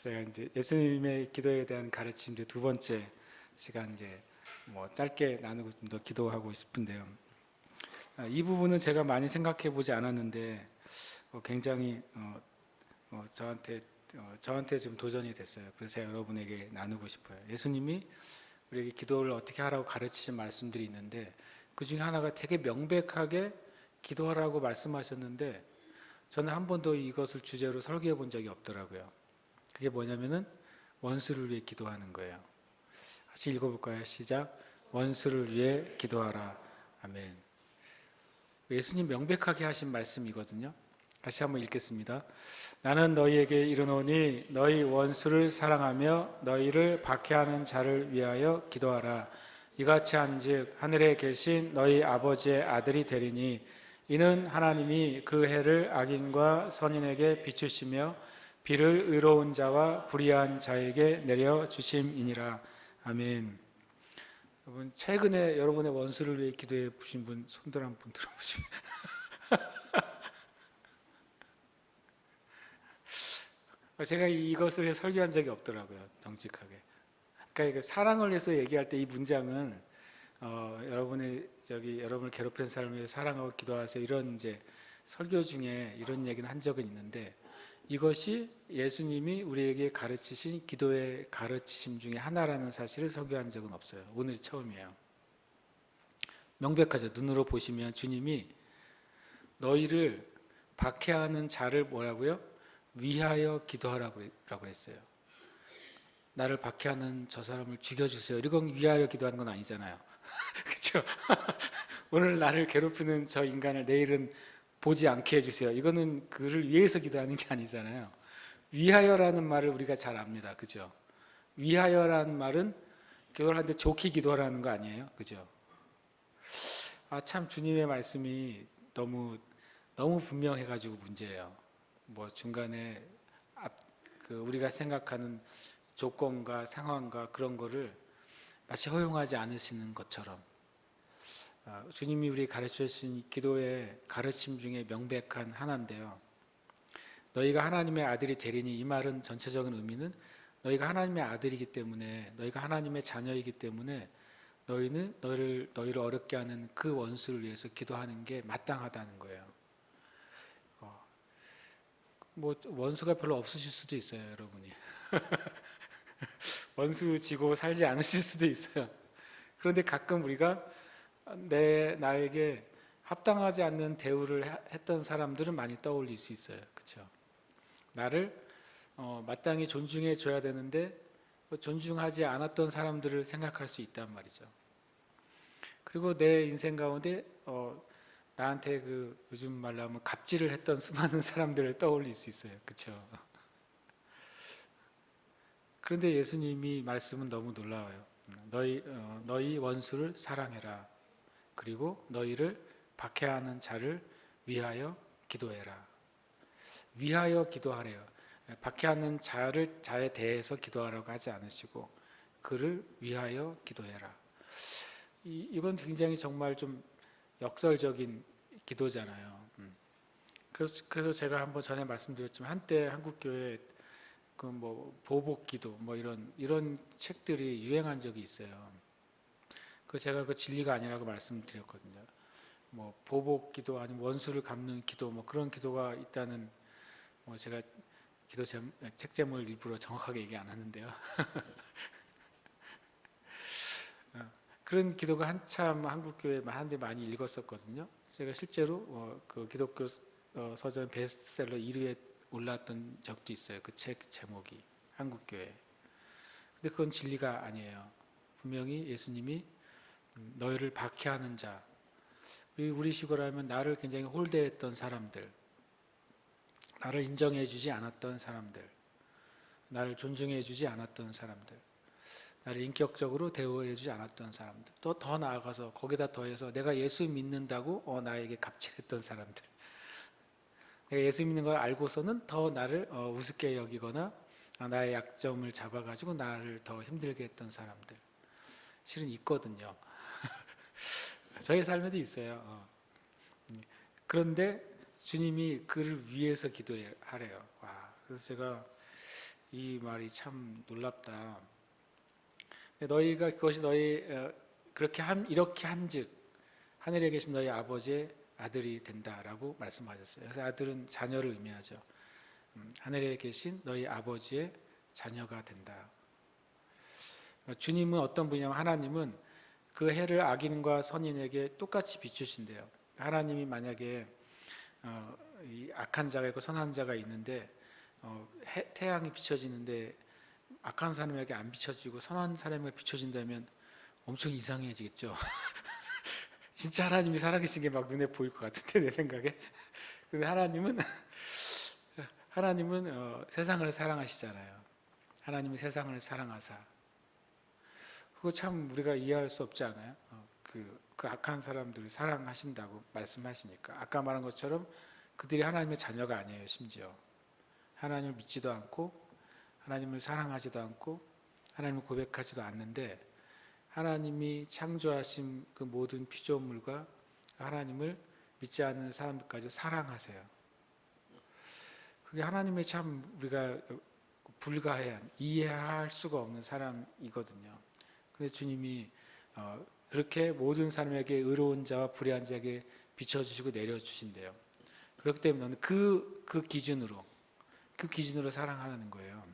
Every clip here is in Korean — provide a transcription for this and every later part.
제가 이제 예수님의 기도에 대한 가르침 이제 두 번째 시간 이제 뭐 짧게 나누고 좀 더 기도하고 싶은데요. 이 부분은 제가 많이 생각해 보지 않았는데 굉장히 저한테 좀 도전이 됐어요. 그래서 제가 여러분에게 나누고 싶어요. 예수님이 우리에게 기도를 어떻게 하라고 가르치신 말씀들이 있는데 그 중에 하나가 되게 명백하게 기도하라고 말씀하셨는데 저는 한 번도 이것을 주제로 설교해 본 적이 없더라고요. 그게 뭐냐면은 원수를 위해 기도하는 거예요. 같이 읽어볼까요? 시작. 원수를 위해 기도하라. 아멘. 예수님 명백하게 하신 말씀이거든요. 다시 한번 읽겠습니다. 나는 너희에게 이르노니 너희 원수를 사랑하며 너희를 박해하는 자를 위하여 기도하라. 이같이 한즉 하늘에 계신 너희 아버지의 아들이 되리니 이는 하나님이 그 해를 악인과 선인에게 비추시며 비를 의로운 자와 불의한 자에게 내려 주심이니라. 아멘. 여러분 최근에 여러분의 원수를 위해 기도해 보신 분 손들 한번 들어보시면 제가 이것을 설교한 적이 없더라고요. 정직하게. 그러니까 사랑을 위해서 얘기할 때 이 문장은 여러분을 괴롭힌 사람을 위해 사랑하고 기도하세요. 이런 이제 설교 중에 이런 얘기는 한 적은 있는데 이것이 예수님이 우리에게 가르치신 기도의 가르치심 중에 하나라는 사실을 설교한 적은 없어요. 오늘이 처음이에요. 명백하죠. 눈으로 보시면 주님이 너희를 박해하는 자를 뭐라고요? 위하여 기도하라고 했어요. 나를 박해하는 저 사람을 죽여주세요. 이건 위하여 기도하는 건 아니잖아요. 그렇죠? 오늘 나를 괴롭히는 저 인간을 내일은 보지 않게 해주세요. 이거는 그를 위해서 기도하는 게 아니잖아요. 위하여라는 말을 우리가 잘 압니다. 그죠? 위하여라는 말은 기도를 하는데 좋게 기도하라는 거 아니에요? 그죠? 참 주님의 말씀이 너무 분명해가지고 문제예요. 뭐 중간에 우리가 생각하는 조건과 상황과 그런 거를 마치 허용하지 않으시는 것처럼 주님이 우리 가르쳐 주신 기도의 가르침 중에 명백한 하나인데요. 너희가 하나님의 아들이 되리니 이 말은 전체적인 의미는 너희가 하나님의 아들이기 때문에 너희가 하나님의 자녀이기 때문에 너희를 어렵게 하는 그 원수를 위해서 기도하는 게 마땅하다는 거예요. 뭐 원수가 별로 없으실 수도 있어요, 여러분이. 원수 지고 살지 않으실 수도 있어요. 그런데 가끔 우리가 나에게 합당하지 않는 대우를 했던 사람들은 많이 떠올릴 수 있어요. 그렇죠? 나를 마땅히 존중해 줘야 되는데 존중하지 않았던 사람들을 생각할 수 있단 말이죠. 그리고 내 인생 가운데 나한테 요즘 말로 하면 갑질을 했던 수많은 사람들을 떠올릴 수 있어요. 그렇죠? 그런데 예수님이 말씀은 너무 놀라워요. 너희 원수를 사랑해라. 그리고 너희를 박해하는 자를 위하여 기도해라. 위하여 기도하래요. 박해하는 자에 대해서 기도하라고 하지 않으시고 그를 위하여 기도해라. 이건 굉장히 정말 좀 역설적인 기도잖아요. 그래서 제가 한번 전에 말씀드렸지만 한때 한국교회 보복기도 이런 책들이 유행한 적이 있어요. 제가 진리가 아니라고 말씀드렸거든요. 보복기도 아니면 원수를 갚는 기도 그런 기도가 있다는 제가 책 제목을 일부러 정확하게 얘기 안 하는데요. 그런 기도가 한참 한국교회 한데 많이 읽었었거든요. 제가 실제로 그 기독교 서전 베스트셀러 1위에 올랐던 적도 있어요. 그 책 제목이 한국교회. 근데 그건 진리가 아니에요. 분명히 예수님이 너희를 박해하는 자, 우리식으로 하면 나를 굉장히 홀대했던 사람들, 나를 인정해주지 않았던 사람들, 나를 존중해주지 않았던 사람들, 나를 인격적으로 대우해주지 않았던 사람들, 또 더 나아가서 거기다 더해서 내가 예수 믿는다고 나에게 갑질했던 사람들, 내가 예수 믿는 걸 알고서는 더 나를 우습게 여기거나 나의 약점을 잡아가지고 나를 더 힘들게 했던 사람들 실은 있거든요. 저희 삶에도 있어요. 그런데 주님이 그를 위해서 기도하래요. 그래서 제가 이 말이 참 놀랍다. 너희가 그것이 이렇게 한즉 하늘에 계신 너희 아버지의 아들이 된다라고 말씀하셨어요. 그래서 아들은 자녀를 의미하죠. 하늘에 계신 너희 아버지의 자녀가 된다. 주님은 어떤 분이냐면 하나님은 그 해를 악인과 선인에게 똑같이 비추신대요. 하나님이 만약에 이 악한 자가 있고 선한 자가 있는데 태양이 비춰지는데 악한 사람에게 안 비춰지고 선한 사람에게 비춰진다면 엄청 이상해지겠죠. 진짜 하나님이 살아계신 게 막 눈에 보일 것 같은데 내 생각에. 근데 하나님은 세상을 사랑하시잖아요. 하나님이 세상을 사랑하사. 그거 참 우리가 이해할 수 없지 않아요? 그 악한 사람들을 사랑하신다고 말씀하시니까. 아까 말한 것처럼 그들이 하나님의 자녀가 아니에요. 심지어 하나님을 믿지도 않고 하나님을 사랑하지도 않고 하나님을 고백하지도 않는데 하나님이 창조하신 그 모든 피조물과 하나님을 믿지 않는 사람들까지 사랑하세요. 그게 하나님의 참 우리가 불가해한, 이해할 수가 없는 사랑이거든요. 그래서 주님이 그렇게 모든 사람에게 의로운 자와 불의한 자에게 비춰주시고 내려주신대요. 그렇기 때문에 너는 그 기준으로 사랑하는 거예요.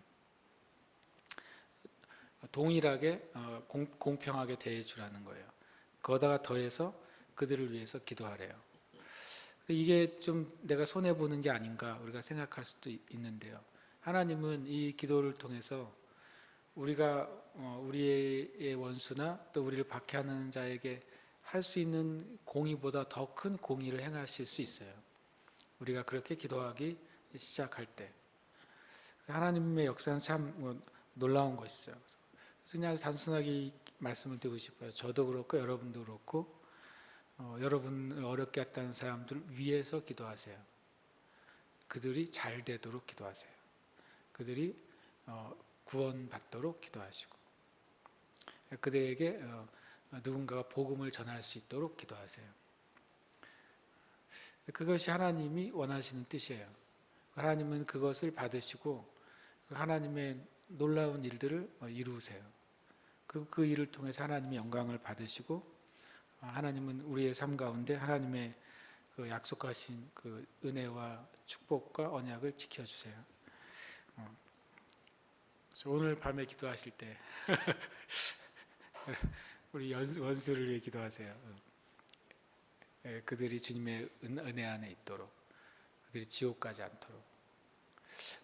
동일하게 공평하게 대해주라는 거예요. 거기다가 더해서 그들을 위해서 기도하래요. 이게 좀 내가 손해보는 게 아닌가 우리가 생각할 수도 있는데요. 하나님은 이 기도를 통해서 우리가 우리의 원수나 또 우리를 박해하는 자에게 할 수 있는 공의보다 더 큰 공의를 행하실 수 있어요. 우리가 그렇게 기도하기 시작할 때 하나님의 역사는 참 놀라운 것이죠. 그래서 그냥 단순하게 이 말씀을 드리고 싶어요. 저도 그렇고 여러분도 그렇고 여러분을 어렵게 했다는 사람들 위해서 기도하세요. 그들이 잘 되도록 기도하세요. 그들이 구원받도록 기도하시고 그들에게 누군가가 복음을 전할 수 있도록 기도하세요. 그것이 하나님이 원하시는 뜻이에요. 하나님은 그것을 받으시고 하나님의 놀라운 일들을 이루세요. 그리고 그 일을 통해서 하나님이 영광을 받으시고 하나님은 우리의 삶 가운데 하나님의 그 약속하신 그 은혜와 축복과 언약을 지켜주세요. 오늘 밤에 기도하실 때 우리 원수를 위해 기도하세요. 그들이 주님의 은혜 안에 있도록, 그들이 지옥 가지 않도록.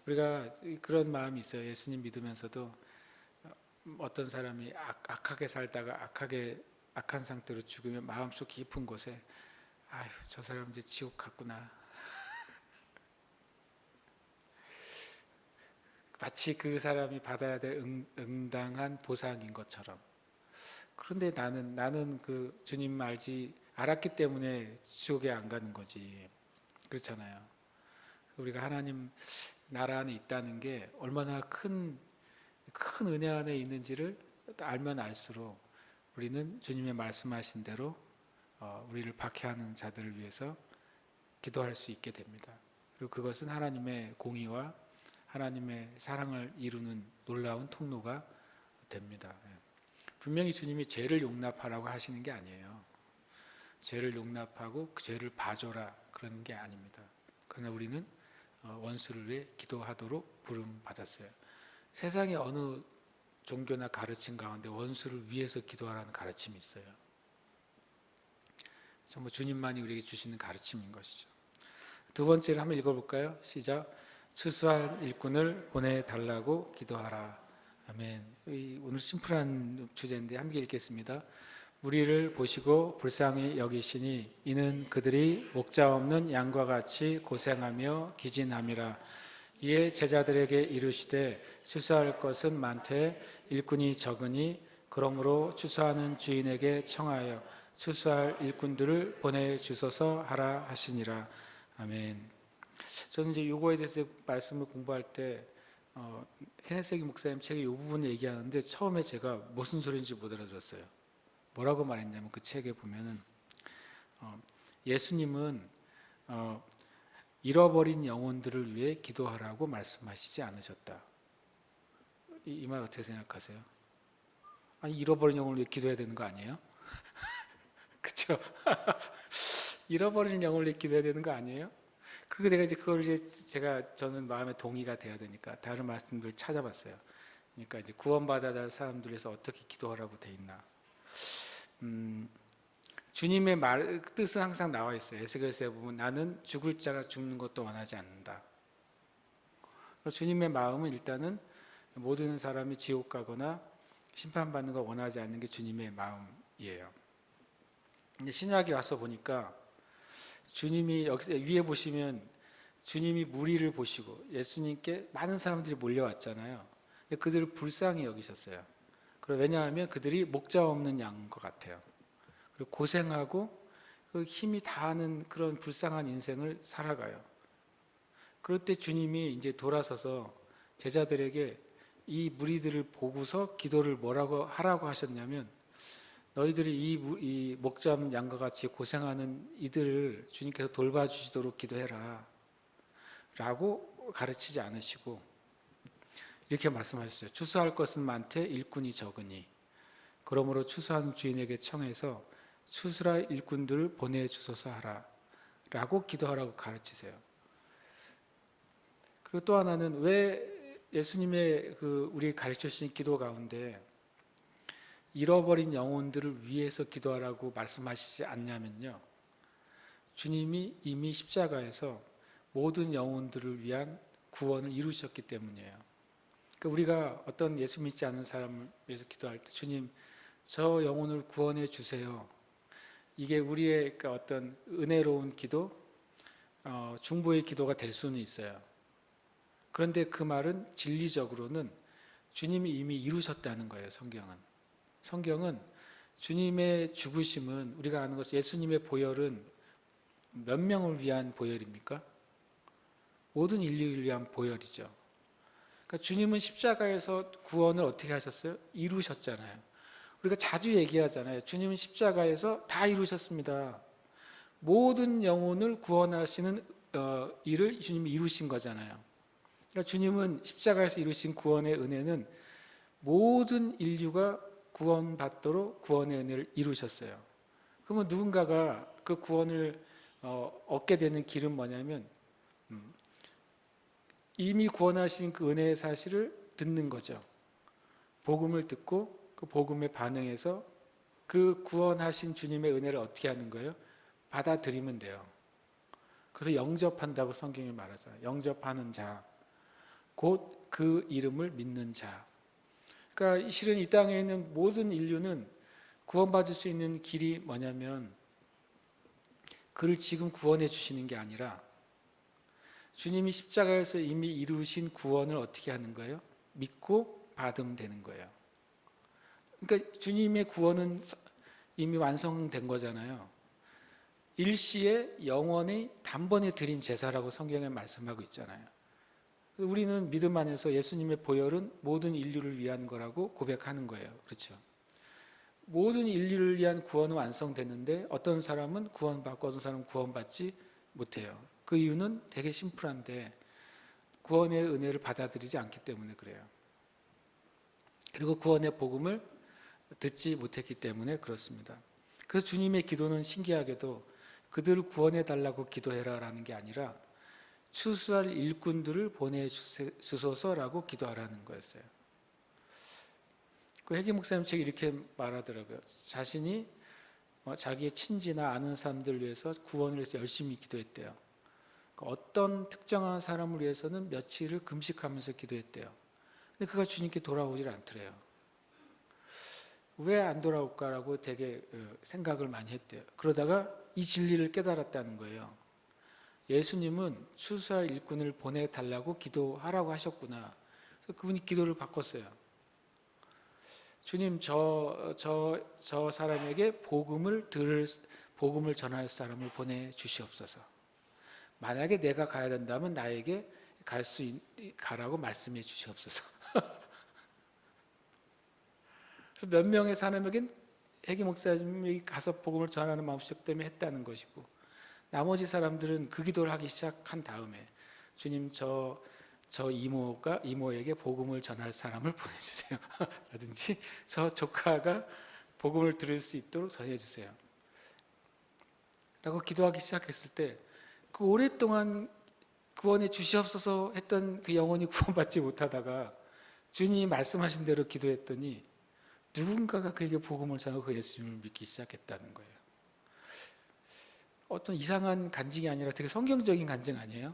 우리가 그런 마음이 있어요. 예수님 믿으면서도 어떤 사람이 악하게 살다가 악한 상태로 죽으면 마음속 깊은 곳에 아휴 저 사람 이제 지옥 갔구나. 마치 그 사람이 받아야 될 응당한 보상인 것처럼. 그런데 나는 그 주님 알았기 때문에 지옥에 안 가는 거지. 그렇잖아요. 우리가 하나님 나라 안에 있다는 게 얼마나 큰 은혜 안에 있는지를 알면 알수록 우리는 주님의 말씀하신 대로 우리를 박해하는 자들을 위해서 기도할 수 있게 됩니다. 그리고 그것은 하나님의 공의와 하나님의 사랑을 이루는 놀라운 통로가 됩니다. 분명히 주님이 죄를 용납하라고 하시는 게 아니에요. 죄를 용납하고 그 죄를 봐줘라 그러는 게 아닙니다. 그러나 우리는 원수를 위해 기도하도록 부름 받았어요. 세상에 어느 종교나 가르침 가운데 원수를 위해서 기도하라는 가르침이 있어요. 정말 주님만이 우리에게 주시는 가르침인 것이죠. 두 번째를 한번 읽어볼까요? 시작. 추수할 일꾼을 보내달라고 기도하라. 아멘. 오늘 심플한 주제인데 함께 읽겠습니다. 우리를 보시고 불쌍히 여기시니 이는 그들이 목자 없는 양과 같이 고생하며 기진함이라. 이에 제자들에게 이르시되 추수할 것은 많되 일꾼이 적으니 그러므로 추수하는 주인에게 청하여 추수할 일꾼들을 보내주소서 하라 하시니라. 아멘. 저는 이제 요거에 대해서 말씀을 공부할 때 케네세기 목사님 책에 이 부분을 얘기하는데 처음에 제가 무슨 소리인지 못 알아들었어요. 뭐라고 말했냐면 그 책에 보면은 예수님은 잃어버린 영혼들을 위해 기도하라고 말씀하시지 않으셨다. 이 말 어떻게 생각하세요? 아니, 잃어버린 영혼을 위해 기도해야 되는 거 아니에요? 그렇죠? 잃어버린 영혼을 위해 기도해야 되는 거 아니에요? 그리고 내가 이제 그걸 이제 저는 마음에 동의가 돼야 되니까 다른 말씀들 찾아봤어요. 그러니까 이제 구원받아야 할 사람들 위해서 어떻게 기도하라고 돼 있나? 주님의 뜻은 항상 나와 있어요. 에스겔서에 보면 나는 죽을 자가 죽는 것도 원하지 않는다. 주님의 마음은 일단은 모든 사람이 지옥 가거나 심판받는 걸 원하지 않는 게 주님의 마음이에요. 근데 신약에 와서 보니까 주님이 여기 위에 보시면 주님이 무리를 보시고 예수님께 많은 사람들이 몰려왔잖아요. 근데 그들을 불쌍히 여기셨어요. 왜냐하면 그들이 목자 없는 양인 것 같아요. 그리고 고생하고 그 힘이 다하는 그런 불쌍한 인생을 살아가요. 그럴 때 주님이 이제 돌아서서 제자들에게 이 무리들을 보고서 기도를 뭐라고 하라고 하셨냐면 너희들이 이 목자 없는 양과 같이 고생하는 이들을 주님께서 돌봐주시도록 기도해라 라고 가르치지 않으시고 이렇게 말씀하셨어요. 추수할 것은 많되 일꾼이 적으니 그러므로 추수하는 주인에게 청해서 추수라 일꾼들을 보내주소서 하라 라고 기도하라고 가르치세요. 그리고 또 하나는 왜 예수님의 우리 가르쳐 주신 기도 가운데 잃어버린 영혼들을 위해서 기도하라고 말씀하시지 않냐면요. 주님이 이미 십자가에서 모든 영혼들을 위한 구원을 이루셨기 때문이에요. 그러니까 우리가 어떤 예수 믿지 않는 사람을 위해서 기도할 때 주님 저 영혼을 구원해 주세요. 이게 우리의 어떤 은혜로운 기도, 중보의 기도가 될 수는 있어요. 그런데 그 말은 진리적으로는 주님이 이미 이루셨다는 거예요. 성경은 주님의 죽으심은 우리가 아는 것 예수님의 보혈은 몇 명을 위한 보혈입니까? 모든 인류를 위한 보혈이죠. 그러니까 주님은 십자가에서 구원을 어떻게 하셨어요? 이루셨잖아요. 우리가 자주 얘기하잖아요. 주님은 십자가에서 다 이루셨습니다. 모든 영혼을 구원하시는 일을 주님이 이루신 거잖아요. 그러니까 주님은 십자가에서 이루신 구원의 은혜는 모든 인류가 구원받도록 구원의 은혜를 이루셨어요. 그러면 누군가가 그 구원을 얻게 되는 길은 뭐냐면 이미 구원하신 그 은혜의 사실을 듣는 거죠. 복음을 듣고 그 복음에 반응해서 그 구원하신 주님의 은혜를 어떻게 하는 거예요? 받아들이면 돼요. 그래서 영접한다고 성경이 말하잖아요. 영접하는 자, 곧 그 이름을 믿는 자. 그러니까 실은 이 땅에 있는 모든 인류는 구원받을 수 있는 길이 뭐냐면 그를 지금 구원해 주시는 게 아니라 주님이 십자가에서 이미 이루신 구원을 어떻게 하는 거예요? 믿고 받으면 되는 거예요. 그러니까 주님의 구원은 이미 완성된 거잖아요. 일시에 영원히 단번에 드린 제사라고 성경에 말씀하고 있잖아요. 우리는 믿음 안에서 예수님의 보혈은 모든 인류를 위한 거라고 고백하는 거예요. 그렇죠? 모든 인류를 위한 구원은 완성됐는데 어떤 사람은 구원받고 어떤 사람은 구원받지 못해요. 그 이유는 되게 심플한데 구원의 은혜를 받아들이지 않기 때문에 그래요. 그리고 구원의 복음을 듣지 못했기 때문에 그렇습니다. 그래서 주님의 기도는 신기하게도 그들을 구원해 달라고 기도해라라는 게 아니라 추수할 일꾼들을 보내주소서라고 기도하라는 거였어요. 그 회계 목사님 책이 이렇게 말하더라고요. 자신이 자기의 친지나 아는 사람들을 위해서 구원을 위해서 열심히 기도했대요. 어떤 특정한 사람을 위해서는 며칠을 금식하면서 기도했대요. 근데 그가 주님께 돌아오질 않더래요. 왜 안 돌아올까라고 되게 생각을 많이 했대요. 그러다가 이 진리를 깨달았다는 거예요. 예수님은 추수할 일꾼을 보내달라고 기도하라고 하셨구나. 그래서 그분이 기도를 바꿨어요. 주님, 저 사람에게 복음을 전할 사람을 보내주시옵소서. 만약에 내가 가야 된다면 나에게 가라고 말씀해 주시옵소서. 몇 명의 사람에겐 회계 목사님이 가서 복음을 전하는 마음씨였기 때문에 했다는 것이고 나머지 사람들은 그 기도를 하기 시작한 다음에 주님 저 이모에게 복음을 전할 사람을 보내주세요. 라든지 저 조카가 복음을 들을 수 있도록 전해주세요. 라고 기도하기 시작했을 때 그 오랫동안 구원해 주시옵소서 했던 그 영혼이 구원받지 못하다가 주님이 말씀하신 대로 기도했더니 누군가가 그에게 복음을 전하고 그 예수님을 믿기 시작했다는 거예요. 어떤 이상한 간증이 아니라 되게 성경적인 간증 아니에요?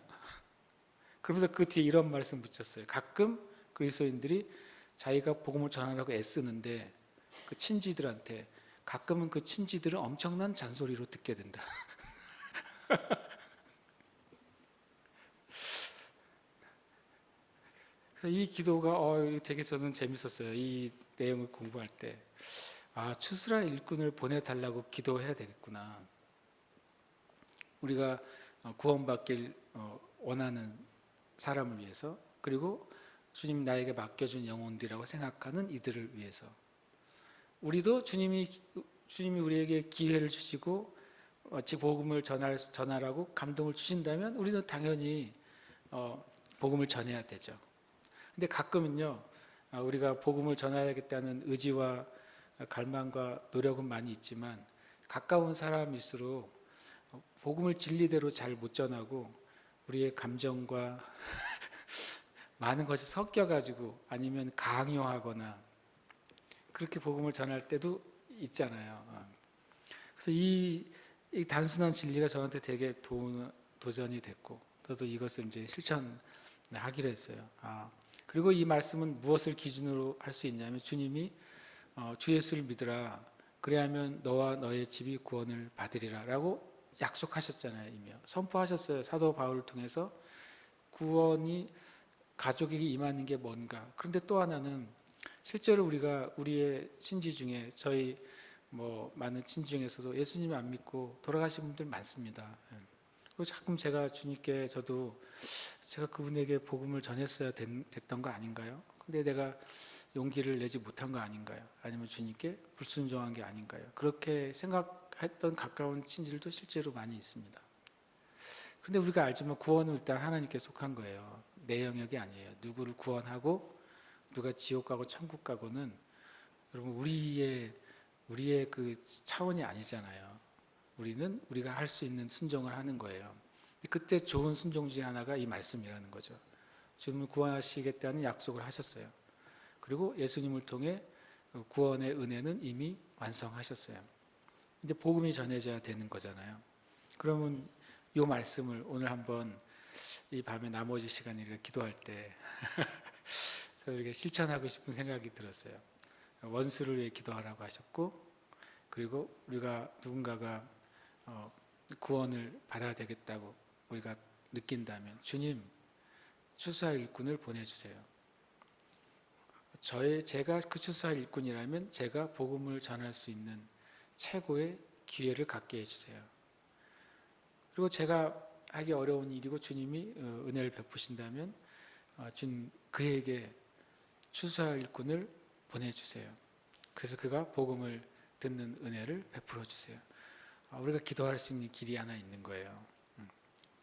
그러면서 그 뒤에 이런 말씀 붙였어요. 가끔 그리스도인들이 자기가 복음을 전하라고 애쓰는데 그 친지들한테 가끔은 그 친지들은 엄청난 잔소리로 듣게 된다. 그래서 이 기도가 되게 저는 재밌었어요. 이 내용을 공부할 때 추스라 일꾼을 보내달라고 기도해야 되겠구나. 우리가 구원받길 원하는 사람을 위해서, 그리고 주님 나에게 맡겨준 영혼들이라고 생각하는 이들을 위해서, 우리도 주님이 우리에게 기회를 주시고 복음을 전하라고 감동을 주신다면 우리는 당연히 복음을 전해야 되죠. 근데 가끔은요, 우리가 복음을 전해야겠다는 의지와 갈망과 노력은 많이 있지만 가까운 사람일수록 복음을 진리대로 잘 못 전하고 우리의 감정과 많은 것이 섞여가지고 아니면 강요하거나 그렇게 복음을 전할 때도 있잖아요. 그래서 이 단순한 진리가 저한테 되게 도전이 됐고, 저도 이것을 이제 실천하기로 했어요. 그리고 이 말씀은 무엇을 기준으로 할 수 있냐면 주님이 주 예수를 믿으라 그래야면 너와 너의 집이 구원을 받으리라 라고 약속하셨잖아요. 이미 선포하셨어요. 사도 바울을 통해서 구원이 가족에게 임하는 게 뭔가. 그런데 또 하나는 실제로 우리가 우리의 친지 중에 저희 많은 친지 중에서도 예수님 안 믿고 돌아가신 분들 많습니다. 그리고 가끔 제가 주님께 제가 그분에게 복음을 전했어야 됐던 거 아닌가요? 근데 내가 용기를 내지 못한 거 아닌가요? 아니면 주님께 불순종한 게 아닌가요? 그렇게 생각했던 가까운 친지들도 실제로 많이 있습니다. 그런데 우리가 알지만 구원은 일단 하나님께 속한 거예요. 내 영역이 아니에요. 누구를 구원하고 누가 지옥 가고 천국 가고는 여러분 우리의 그 차원이 아니잖아요. 우리는 우리가 할 수 있는 순종을 하는 거예요. 그때 좋은 순종 중에 하나가 이 말씀이라는 거죠. 주님을 구원하시겠다는 약속을 하셨어요. 그리고 예수님을 통해 구원의 은혜는 이미 완성하셨어요. 이제 복음이 전해져야 되는 거잖아요. 그러면 이 말씀을 오늘 한번 이 밤에 나머지 시간에 우리가 기도할 때 저에게 실천하고 싶은 생각이 들었어요. 원수를 위해 기도하라고 하셨고, 그리고 우리가 누군가가 구원을 받아야 되겠다고 우리가 느낀다면 주님 추수하 일꾼을 보내주세요. 제가 그 추수하 일꾼이라면 제가 복음을 전할 수 있는 최고의 기회를 갖게 해주세요. 그리고 제가 하기 어려운 일이고 주님이 은혜를 베푸신다면 주님 그에게 추수하 일꾼을 보내주세요. 그래서 그가 복음을 듣는 은혜를 베풀어 주세요. 우리가 기도할 수 있는 길이 하나 있는 거예요.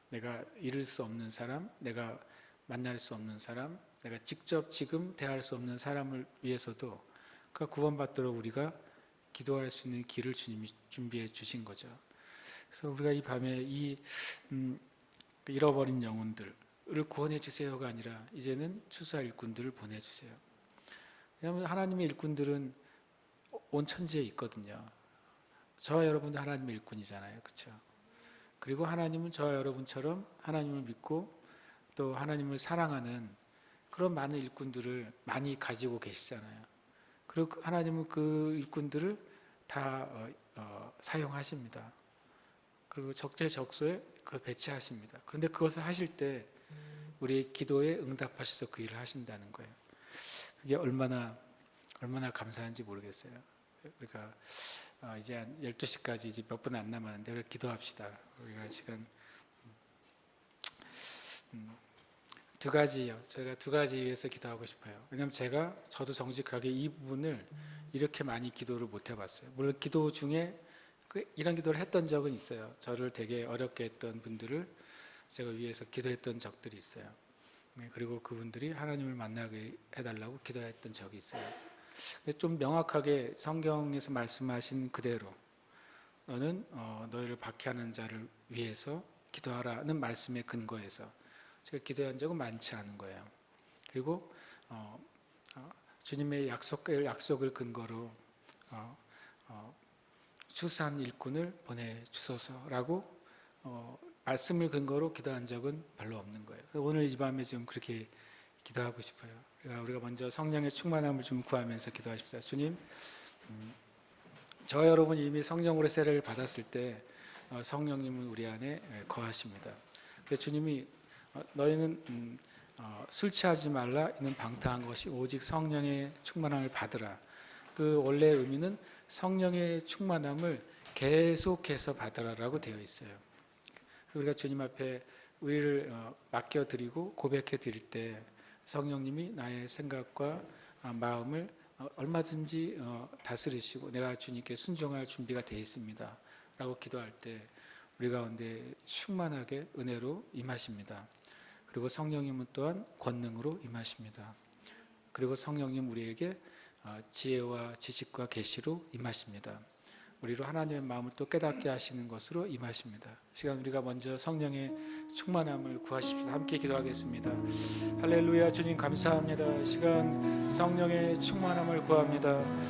내가 이룰 수 없는 사람, 내가 만날 수 없는 사람, 내가 직접 지금 대할 수 없는 사람을 위해서도 그가 구원받도록 우리가 기도할 수 있는 길을 주님이 준비해 주신 거죠. 그래서 우리가 이 밤에 잃어버린 영혼들을 구원해 주세요가 아니라 이제는 추수할 일꾼들을 보내주세요. 왜냐하면 하나님의 일꾼들은 온 천지에 있거든요. 저와 여러분도 하나님의 일꾼이잖아요. 그렇죠? 그리고 하나님은 저와 여러분처럼 하나님을 믿고 또 하나님을 사랑하는 그런 많은 일꾼들을 많이 가지고 계시잖아요. 그리고 하나님은 그 일꾼들을 다 사용하십니다. 그리고 적재적소에 그걸 배치하십니다. 그런데 그것을 하실 때 우리의 기도에 응답하셔서 그 일을 하신다는 거예요. 그게 얼마나 감사한지 모르겠어요. 그러니까 이제 한 12시까지 이제 몇 분 안 남았는데 우리 기도합시다. 우리가 시간 두 가지요. 저희가 두 가지 위해서 기도하고 싶어요. 왜냐하면 저도 정직하게 이 부분을 이렇게 많이 기도를 못 해봤어요. 물론 기도 중에 이런 기도를 했던 적은 있어요. 저를 되게 어렵게 했던 분들을 제가 위해서 기도했던 적들이 있어요. 그리고 그분들이 하나님을 만나게 해달라고 기도했던 적이 있어요. 좀 명확하게 성경에서 말씀하신 그대로 너는 너희를 박해하는 자를 위해서 기도하라는 말씀에 근거해서 제가 기도한 적은 많지 않은 거예요. 그리고 주님의 약속을 근거로 추수한 일꾼을 보내주소서라고 말씀을 근거로 기도한 적은 별로 없는 거예요. 오늘 이 밤에 좀 그렇게 기도하고 싶어요. 우리가 먼저 성령의 충만함을 좀 구하면서 기도하십시다. 주님, 저 여러분 이미 성령으로 세례를 받았을 때 성령님은 우리 안에 거하십니다. 근데 주님이 너희는 술 취하지 말라 이는 방탕한 것이 오직 성령의 충만함을 받으라. 그 원래의 의미는 성령의 충만함을 계속해서 받으라라고 되어 있어요. 우리가 주님 앞에 우리를 맡겨드리고 고백해드릴 때 성령님이 나의 생각과 마음을 얼마든지 다스리시고 내가 주님께 순종할 준비가 되어 있습니다 라고 기도할 때 우리 가운데 충만하게 은혜로 임하십니다. 그리고 성령님은 또한 권능으로 임하십니다. 그리고 성령님 우리에게 지혜와 지식과 계시로 임하십니다. 우리로 하나님의 마음을 또 깨닫게 하시는 것으로 임하십니다. 시간 우리가 먼저 성령의 충만함을 구하십시다. 함께 기도하겠습니다. 할렐루야. 주님 감사합니다. 시간 성령의 충만함을 구합니다.